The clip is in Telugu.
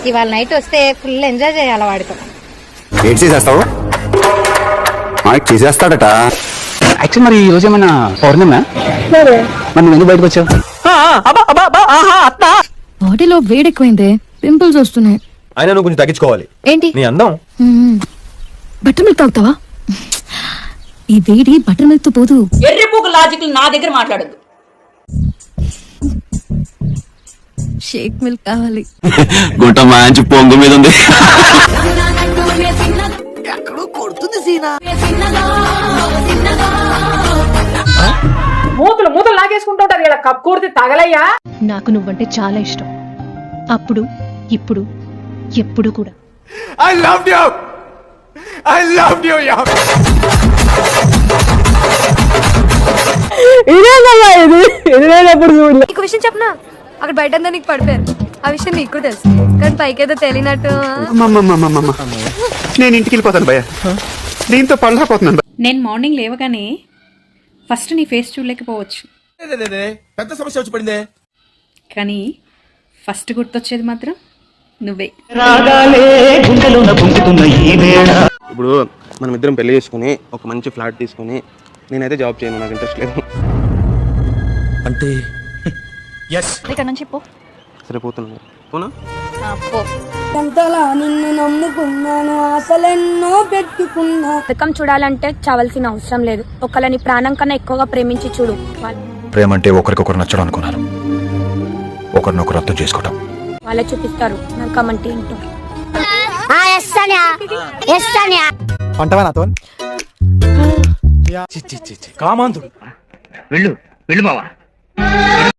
ఇవాళ నైట్ వస్తే ఫుల్ ఎంజాయ్ చేయాలి వాడితో. ఏడ్ చేసేస్తావు? చేసేస్తాడట. యాక్చువల్ మరి ఈ రోజు ఏమైనా పౌర్ణమా? మరి నువ్వు ఎందుకు బయటకు వచ్చావు? బాడీలో వేడెక్కువైందే, పింపుల్స్ వస్తున్నాయి. అయినా నువ్వు కొంచెం తగ్గించుకోవాలి. ఏంటి నీ అందం. బటర్ మిల్క్ తాగుతావా? ఈ వేడి బటర్ మిల్క్ తో పోదు. ఎర్రిపోకు లాజిక్ నా దగ్గర మాట్లాడద్దు. షేక్ మిల్క్ కావాలి. గుంట మంచి పొంగు మీద ఉంది. మూతలు లాగేసుకుంటుంటారు ఇలా కక్కుర్తి తగలయ్యా. నాకు నువ్వంటే చాలా ఇష్టం. అప్పుడు ఇప్పుడు ఎప్పుడు కూడా. I loved you. నీకు విషయం చెప్పనా? అక్కడ బయట నీకు పడిపోయారు. ఆ విషయం నీకు కూడా తెలుసు, కానీ పైకేదో తెలియనట్టు. నేను ఇంటికి వెళ్ళిపోతాను భయ్య, దీంతో పళ్ళపోతున్నాను. నేను మార్నింగ్ లేవగానే ఫస్ట్ నీ ఫేస్ చూడలేకపోవచ్చు, పెద్ద సమస్య వచ్చి పడిందే, కానీ ఫస్ట్ గుర్తొచ్చేది మాత్రం నువ్వే. ఇప్పుడు మనం ఇద్దరం పెళ్లి చేసుకుని ఒక మంచి ఫ్లాట్ తీసుకుని, నేనైతే జాబ్ చేయను, నాకు ఇంట్రెస్ట్ లేదు. అంటే ఇక్కడ నుంచి పో. సరే పోతున్నా. పోనా? నిన్ను నమ్ముకున్నాను, ఆశలెన్నో పెట్టుకున్నా. పథకం చూడాలంటే చావాల్సిన అవసరం లేదు. ఒకళ్ళని ప్రాణం కన్నా ఎక్కువగా ప్రేమించి చూడు. ప్రేమ అంటే ఒకరికొకరు నచ్చడం అనుకున్నాను, ఒకరినొకరు అర్థం చేసుకోవడం. వాళ్ళే చూపిస్తారు నరకమంటే ఏంటో. అంటవా నాతో? కామాంధుడు వెళ్ళు వెళ్ళు బావా.